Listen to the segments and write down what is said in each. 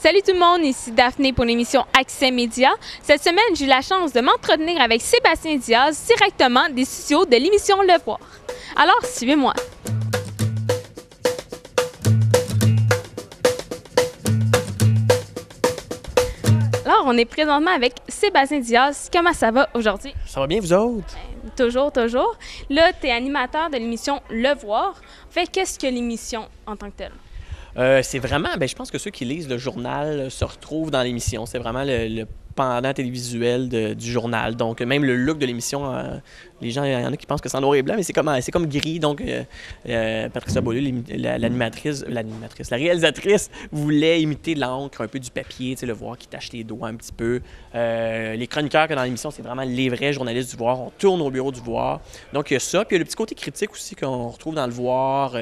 Salut tout le monde, ici Daphné pour l'émission Accès Média. Cette semaine, j'ai eu la chance de m'entretenir avec Sébastien Diaz directement des studios de l'émission Le Voir. Alors, suivez-moi. Alors, on est présentement avec Sébastien Diaz. Comment ça va aujourd'hui? Ça va bien, vous autres? Toujours, toujours. Là, tu es animateur de l'émission Le Voir. En fait, qu'est-ce que l'émission en tant que telle? C'est vraiment, je pense que ceux qui lisent le journal se retrouvent dans l'émission. C'est vraiment le pendant télévisuel du journal. Donc, même le look de l'émission, les gens, il y en a qui pensent que c'est en noir et blanc, mais c'est comme gris. Donc, Patricia Beaulieu, la réalisatrice, voulait imiter l'encre, un peu du papier, le Voir qui tâche les doigts un petit peu. Les chroniqueurs que dans l'émission, c'est vraiment les vrais journalistes du Voir. On tourne au bureau du Voir. Donc, il y a ça. Puis, il y a le petit côté critique aussi qu'on retrouve dans le Voir,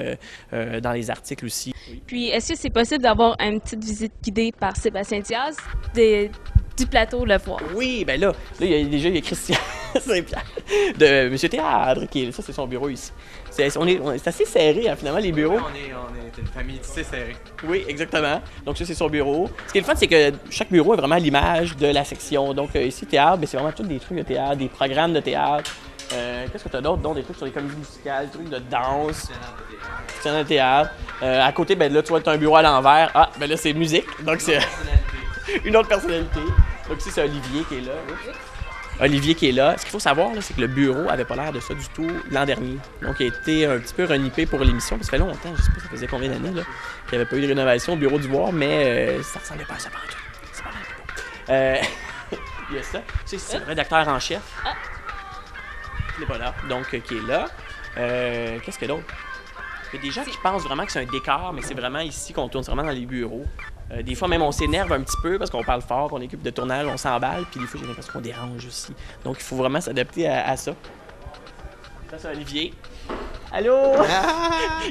dans les articles aussi. Puis, est-ce que c'est possible d'avoir une petite visite guidée par Sébastien Diaz du plateau Le Voir? Oui, là, il y a Christian Saint-Pierre de Monsieur Théâtre, qui est, ça, c'est son bureau ici. C'est assez serré, hein, finalement, les bureaux. Oui, on est une famille tissée serrée. Oui, exactement. Donc, ça, c'est son bureau. Ce qui est le fun, c'est que chaque bureau est vraiment à l'image de la section. Donc, ici, théâtre, c'est vraiment tous des trucs de théâtre, des programmes de théâtre. Qu'est-ce que tu as d'autre? Donc, des trucs sur les comédies musicales, des trucs de danse. Scène de théâtre. À côté, là, tu vois, tu as un bureau à l'envers. Ah, là, c'est musique. Donc, c'est une autre personnalité. Donc, ici, c'est Olivier qui est là. Olivier qui est là. Ce qu'il faut savoir, là, c'est que le bureau avait pas l'air de ça du tout l'an dernier. Donc, il a été un petit peu renippé pour l'émission. Ça fait longtemps, je sais pas, ça faisait combien d'années, là, qu'il n'y avait pas eu de rénovation au bureau du Voir, mais ça ressemblait pas à ça par tout. C'est pas mal plus beau. Il y a ça. C'est le rédacteur en chef. Il n'est pas là. Donc, qui est là. Qu'est-ce qu'il y a d'autre? Il y a des gens qui pensent vraiment que c'est un décor, mais c'est vraiment ici qu'on tourne, c'est vraiment dans les bureaux. Des fois, même, on s'énerve un petit peu parce qu'on parle fort, qu'on équipe de tournage, on s'emballe, puis des fois, j'ai l'impression qu'on dérange aussi. Donc, il faut vraiment s'adapter à ça. Ça, c'est Olivier. Allô?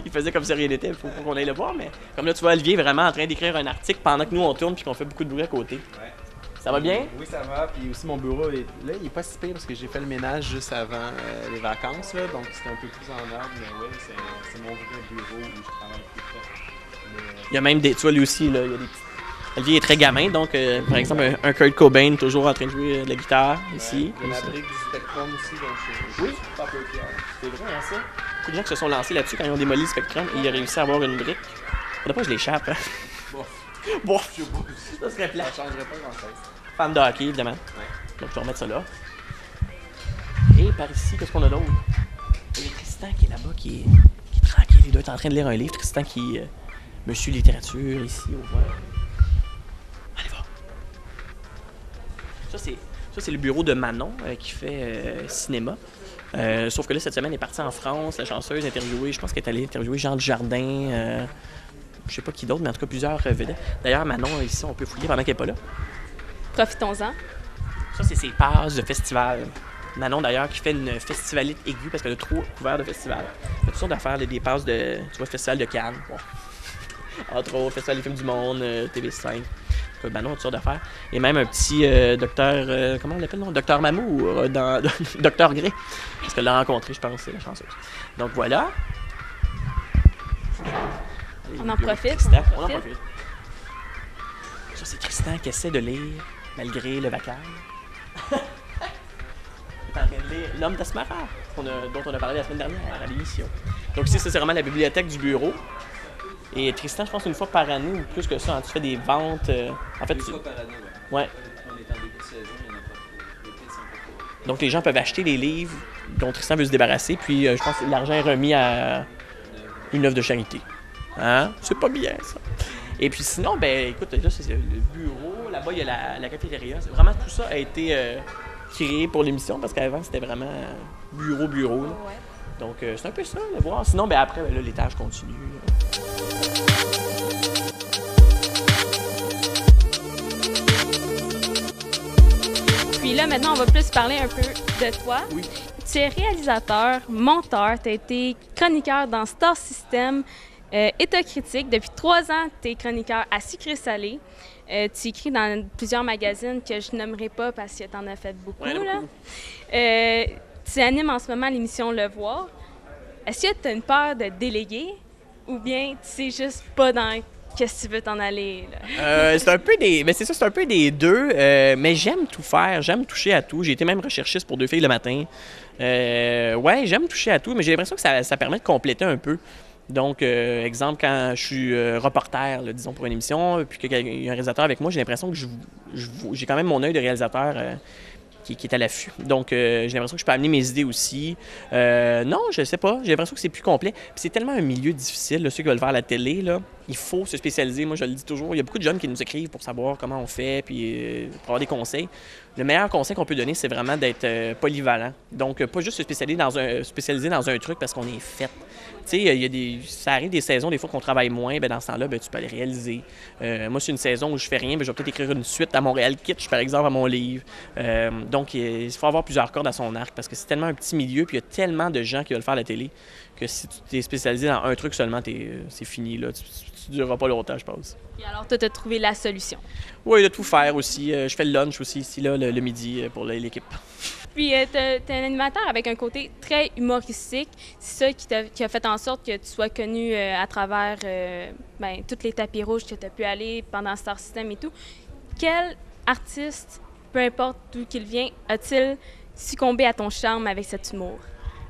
Il faisait comme si rien n'était, il faut qu'on aille le voir, mais comme là, tu vois Olivier vraiment en train d'écrire un article pendant que nous, on tourne puis qu'on fait beaucoup de bruit à côté. Ouais. Ça va bien? Oui, ça va. Puis aussi, mon bureau, il est pas si pire parce que j'ai fait le ménage juste avant les vacances, là, donc c'était un peu plus en ordre, mais oui, c'est mon vrai bureau où je travaille plus près. Il y a même des... Tu vois, lui aussi, là, il y a des petits... Olivier est très gamin, donc, par exemple, un Kurt Cobain toujours en train de jouer de la guitare, ici. Il y a la brique du Spectrum aussi, donc je suis pas peu fier. C'est vrai, hein, ça? Beaucoup de gens qui se sont lancés là-dessus quand ils ont démoli le Spectrum et ils ont réussi à avoir une brique. Faudrait pas que je l'échappe, hein? Bon, ça serait plat. Ça changerait pas grand-chose. Fan de hockey, évidemment. Ouais. Donc, je vais remettre ça là. Et par ici, qu'est-ce qu'on a d'autre? Il y a Tristan qui est là-bas, qui est tranquille. Il doit être en train de lire un livre. Tristan qui est Monsieur Littérature, ici, au voir. Allez voir. Ça, c'est le bureau de Manon qui fait cinéma. Sauf que là, cette semaine, elle est partie en France. La chanceuse interviewée, je pense qu'elle est allée interviewer Jean Dujardin. Je sais pas qui d'autre, mais en tout cas, plusieurs vedettes. D'ailleurs, Manon, ici, on peut fouiller pendant qu'elle n'est pas là. Profitons-en. Ça, c'est ses passes de festival. Manon, d'ailleurs, qui fait une festivalite aiguë parce qu'elle a trop couvert de festivals. Elle fait toutes sortes d'affaires, des passes de, tu vois, Festival de Cannes. Bon. Entre autres, Festival des films du monde, TV5. Manon a toutes sortes d'affaires. Et même un petit docteur, comment on l'appelle, non? Docteur Mamour, dans Docteur Grey. Parce qu'elle l'a rencontré, je pense, c'est la chanceuse. Donc voilà. On en profite. On en profite. Ça, c'est Tristan qui essaie de lire, malgré le vacarme. Il est en train de lire L'Homme d'Asmara, dont on a parlé la semaine dernière à l'émission. Donc ici, ça, c'est vraiment la bibliothèque du bureau. Et Tristan, je pense une fois par année, ou plus que ça, hein, tu fais des ventes. En fait, Une fois par année, oui. Ouais. On est en début de saison, il n'y en a pas trop. Les prix sont pas trop. Donc les gens peuvent acheter des livres dont Tristan veut se débarrasser, puis je pense que l'argent est remis à une œuvre de charité. Hein? C'est pas bien, ça. Et puis sinon, écoute, là, c'est le bureau. Là-bas, il y a la cafétéria. Vraiment, tout ça a été créé pour l'émission parce qu'avant, c'était vraiment bureau. Là. Ouais. Donc, c'est un peu ça, le voir. Sinon, après, là, les tâches continuent. Puis là, maintenant, on va plus parler un peu de toi. Oui. Tu es réalisateur, monteur, tu as été chroniqueur dans Star System, État critique. Depuis 3 ans, tu es chroniqueur à Sucré Salé. Tu écris dans plusieurs magazines que je nommerai pas parce que tu en as fait beaucoup. Ouais, là. beaucoup. Tu animes en ce moment l'émission Le Voir. Est-ce que tu as une peur de déléguer ou bien tu sais juste pas dans qu'est-ce que tu veux t'en aller, là? C'est un peu des... Mais c'est ça, c'est un peu des deux. Mais j'aime tout faire. J'aime toucher à tout. J'ai été même recherchiste pour 2 filles le matin. Ouais, j'aime toucher à tout, mais j'ai l'impression que ça permet de compléter un peu. Donc, exemple, quand je suis reporter, là, disons, pour une émission, puis qu'il y a un réalisateur avec moi, j'ai l'impression que j'ai quand même mon œil de réalisateur qui est à l'affût. Donc, j'ai l'impression que je peux amener mes idées aussi. Non, je sais pas. J'ai l'impression que c'est plus complet. Puis c'est tellement un milieu difficile, là, ceux qui veulent faire à la télé, là. Il faut se spécialiser. Moi, je le dis toujours. Il y a beaucoup de jeunes qui nous écrivent pour savoir comment on fait, puis pour avoir des conseils. Le meilleur conseil qu'on peut donner, c'est vraiment d'être polyvalent. Donc, pas juste se spécialiser dans un truc parce qu'on est fait. Tu sais, ça arrive des saisons, des fois, qu'on travaille moins. Bien, dans ce temps-là, tu peux aller réaliser. Moi, c'est une saison où je fais rien, mais je vais peut-être écrire une suite à Montréal Kitsch, par exemple, à mon livre. Donc, il faut avoir plusieurs cordes à son arc parce que c'est tellement un petit milieu, puis il y a tellement de gens qui veulent faire la télé que si tu t'es spécialisé dans un truc seulement, c'est fini, là. Tu ne dureras pas longtemps, je pense. Et alors, toi, tu as trouvé la solution. Oui, de tout faire aussi. Je fais le lunch aussi ici, là, le midi, pour l'équipe. Puis, tu es un animateur avec un côté très humoristique. C'est ça qui a fait en sorte que tu sois connu à travers tous les tapis rouges que tu as pu aller pendant Star System et tout. Quel artiste, peu importe d'où qu'il vient, a-t-il succombé à ton charme avec cet humour?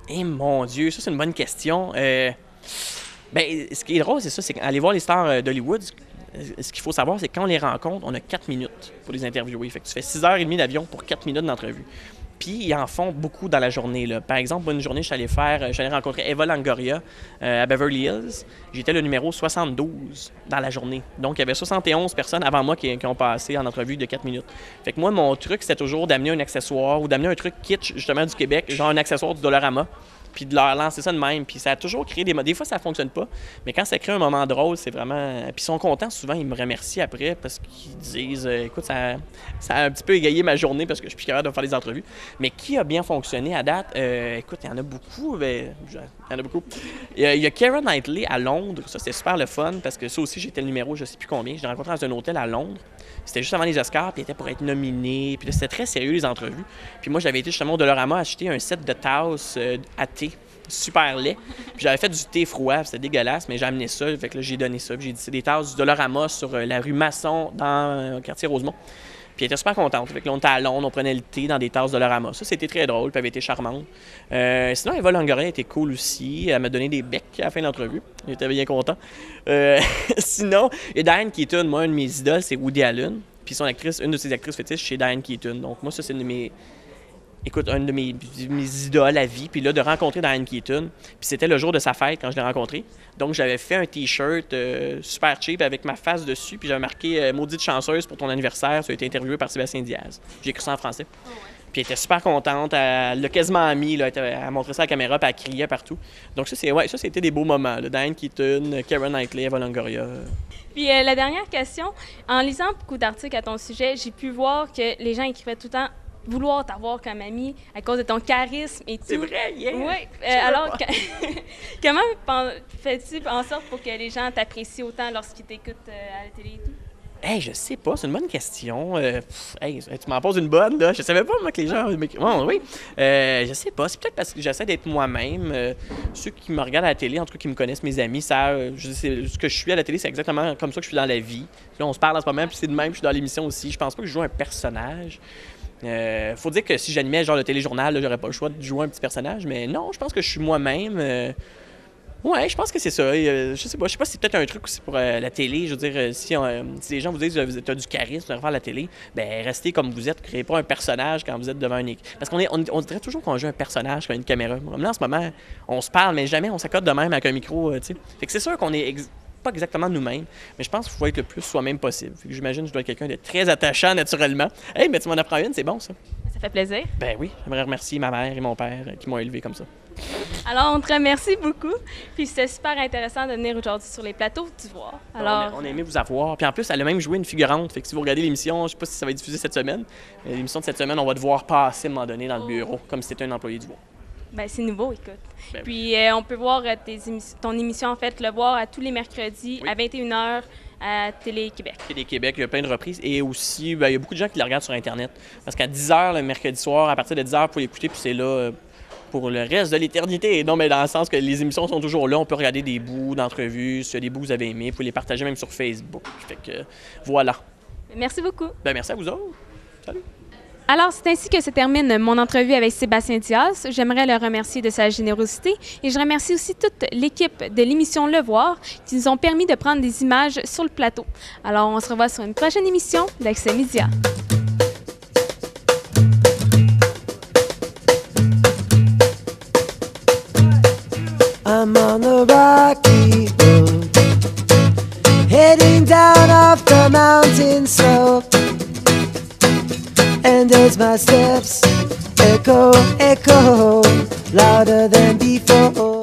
Eh mon Dieu, ça, c'est une bonne question. Ce qui est drôle, c'est ça, c'est qu'aller voir les stars d'Hollywood, ce qu'il faut savoir, c'est que quand on les rencontre, on a 4 minutes pour les interviewer. Fait que tu fais 6h30 d'avion pour 4 minutes d'entrevue. Puis, ils en font beaucoup dans la journée, là. Par exemple, une journée, je suis allé rencontrer Eva Longoria à Beverly Hills. J'étais le numéro 72 dans la journée. Donc, il y avait 71 personnes avant moi qui ont passé en entrevue de 4 minutes. Fait que moi, mon truc, c'était toujours d'amener un accessoire ou d'amener un truc kitsch, justement, du Québec, genre un accessoire du Dollarama, puis de leur lancer ça de même. Puis ça a toujours créé des fois, ça fonctionne pas, mais quand ça crée un moment drôle, c'est vraiment... Puis ils sont contents, souvent, ils me remercient après parce qu'ils disent écoute, ça a un petit peu égayé ma journée parce que je suis plus capable de faire des entrevues. Mais qui a bien fonctionné à date? Écoute, il y en a beaucoup. Il y en a beaucoup. Il y a Keira Knightley à Londres. Ça, c'était super le fun parce que ça aussi, j'étais le numéro, je sais plus combien. Je l'ai rencontré dans un hôtel à Londres. C'était juste avant les Oscars, puis il était pour être nominé. Puis là, c'était très sérieux, les entrevues. Puis moi, j'avais été justement au Dollarama acheter un set de tasses à thé, super laid. Puis j'avais fait du thé froid, c'était dégueulasse, mais j'ai amené ça. Fait que là, j'ai donné ça. Puis j'ai dit, c'est des tasses du Dollarama sur la rue Masson, dans le quartier Rosemont. Puis elle était super contente. Fait que là, on était à Londres, on prenait le thé dans des tasses Dollarama. Ça, c'était très drôle, puis elle avait été charmante. Sinon, Eva Longoria était cool aussi. Elle m'a donné des becs à la fin de l'entrevue. J'étais bien content. Sinon, il y a Diane Keaton. Moi, une de mes idoles, c'est Woody Allen. Puis une de ses actrices fétiches, c'est Diane Keaton. Donc moi, ça, c'est une de mes idoles à vie. Puis là, de rencontrer Diane Keaton. Puis c'était le jour de sa fête quand je l'ai rencontré. Donc j'avais fait un T-shirt super cheap avec ma face dessus. Puis j'avais marqué Maudite chanceuse pour ton anniversaire. Ça a été interviewé par Sébastien Diaz. J'ai écrit ça en français. Oh ouais. Puis elle était super contente. Elle l'a quasiment mis. Là, elle a montré ça à la caméra. Puis elle criait partout. Donc ça, c'était des beaux moments. Là. Diane Keaton, Keira Knightley, Eva Longoria. Puis la dernière question. En lisant beaucoup d'articles à ton sujet, j'ai pu voir que les gens écrivaient tout le temps vouloir t'avoir comme ami à cause de ton charisme et tout. C'est vrai, yeah! Oui. Alors, comment fais-tu en sorte pour que les gens t'apprécient autant lorsqu'ils t'écoutent à la télé et tout? Hey, je sais pas, c'est une bonne question. Tu m'en poses une bonne, là. Je savais pas, moi, que les gens... oui. Je sais pas, c'est peut-être parce que j'essaie d'être moi-même. Ceux qui me regardent à la télé, en tout cas qui me connaissent, mes amis, savent ce que je suis à la télé, c'est exactement comme ça que je suis dans la vie. Là, on se parle en ce moment, puis c'est de même, je suis dans l'émission aussi. Je pense pas que je joue un personnage. Faut dire que si j'animais genre le téléjournal, là, j'aurais pas le choix de jouer un petit personnage, mais non, je pense que je suis moi-même. Ouais, je pense que c'est ça. Je sais pas si c'est peut-être un truc aussi pour la télé. Je veux dire, si les gens vous disent que tu as du charisme, tu vas faire la télé, ben restez comme vous êtes, créez pas un personnage quand vous êtes devant un écran. Parce qu'on dirait toujours qu'on joue un personnage comme une caméra. Là, en ce moment, on se parle, mais jamais on s'accorde de même avec un micro, tu sais. Fait que c'est sûr qu'on est pas exactement nous-mêmes, mais je pense qu'il faut être le plus soi-même possible. J'imagine que je dois être quelqu'un de très attachant naturellement. Hey, mais tu m'en apprends une, c'est bon ça. Ça fait plaisir. Ben oui, j'aimerais remercier ma mère et mon père qui m'ont élevé comme ça. Alors, on te remercie beaucoup. Puis c'était super intéressant de venir aujourd'hui sur les plateaux du Voir. Alors, on a aimé vous avoir. Puis en plus, elle a même joué une figurante. Fait que si vous regardez l'émission, je sais pas si ça va être diffusé cette semaine, mais l'émission de cette semaine, on va te voir passer à un moment donné dans le bureau, comme si c'était un employé du Voir. Ben c'est nouveau, écoute. Ben puis on peut voir ton émission, en fait, le voir à tous les mercredis à 21h à Télé-Québec. Télé-Québec, il y a plein de reprises. Et aussi, il y a beaucoup de gens qui la regardent sur Internet. Parce qu'à 10h le mercredi soir, à partir de 10h, pour l'écouter, puis c'est là pour le reste de l'éternité. Non, mais dans le sens que les émissions sont toujours là. On peut regarder des bouts d'entrevues. S'il y a des bouts que vous avez aimés, vous pouvez les partager même sur Facebook. Fait que voilà. Merci beaucoup. Ben, merci à vous autres. Salut. Alors, c'est ainsi que se termine mon entrevue avec Sébastien Diaz. J'aimerais le remercier de sa générosité et je remercie aussi toute l'équipe de l'émission Le Voir qui nous ont permis de prendre des images sur le plateau. Alors, on se revoit sur une prochaine émission d'Accès Média. I'm on the rocky road, heading down off the mountain slope. And as my steps echo, echo, louder than before.